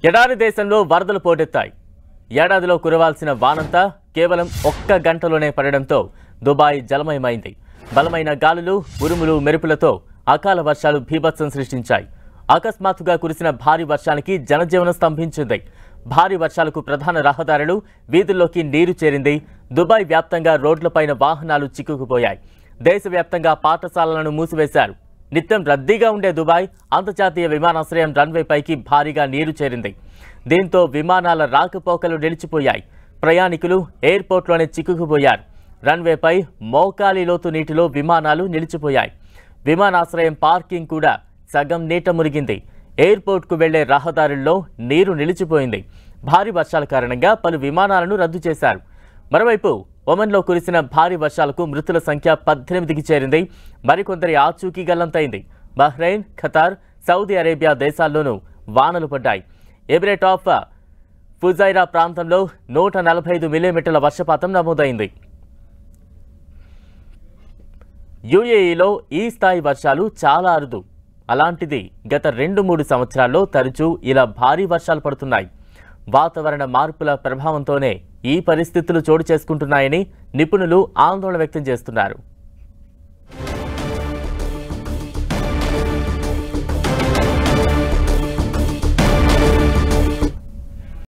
ఎడారి దేశంలో వరదలు పోటెత్తాయి. ఏడాదిలో కురవాల్సిన వానంతా కేవలం ఒక్క గంటలోనే పడడంతో దుబాయ్ జలమయమైంది. బలమైన గాలులు, ఉరుములు, మెరుపులతో అకాల వర్షాలు బీభత్సం సృష్టించాయి. అకస్మాత్తుగా కురిసిన భారీ వర్షానికి జనజీవనం స్తంభించింది. భారీ వర్షాలకు ప్రధాన రహదారులు, వీధుల్లోకి నీరు చేరింది. దుబాయ్ వ్యాప్తంగా రోడ్లపైన వాహనాలు చిక్కుకుపోయాయి. దేశవ్యాప్తంగా పాఠశాలలను మూసివేశారు. నిత్యం రద్దీగా ఉండే దుబాయ్ అంతర్జాతీయ విమానాశ్రయం రన్వేపైకి భారీగా నీరు చేరింది. దీంతో విమానాల రాకపోకలు నిలిచిపోయాయి. ప్రయాణికులు ఎయిర్పోర్ట్లోనే చిక్కుకుపోయారు. రన్వేపై మోకాలి లోతు నీటిలో విమానాలు నిలిచిపోయాయి. విమానాశ్రయం పార్కింగ్ కూడా సగం నీట మునిగింది. ఎయిర్పోర్ట్కు వెళ్లే రహదారుల్లో నీరు నిలిచిపోయింది. భారీ వర్షాల కారణంగా పలు విమానాలను రద్దు చేశారు. మరోవైపు ఒమన్లో కురిసిన భారీ వర్షాలకు మృతుల సంఖ్య 18కి చేరింది. మరికొందరి ఆచూకీ గల్లంతైంది. బహ్రెయిన్, ఖతార్, సౌదీ అరేబియా దేశాల్లోనూ వానలు పడ్డాయి. ఎమిరేట్ ఆఫ్ ఫుజైరా ప్రాంతంలో 145 మిల్లీమీటర్ల వర్షపాతం నమోదైంది. యుఏఈలో ఈ స్థాయి వర్షాలు చాలా అరుదు. అలాంటిది గత 2-3 సంవత్సరాల్లో తరచూ ఇలా భారీ వర్షాలు పడుతున్నాయి. వాతావరణ మార్పుల ప్రభావంతోనే ఈ పరిస్థితులు చోటు చేసుకుంటున్నాయని నిపుణులు ఆందోళన వ్యక్తం చేస్తున్నారు.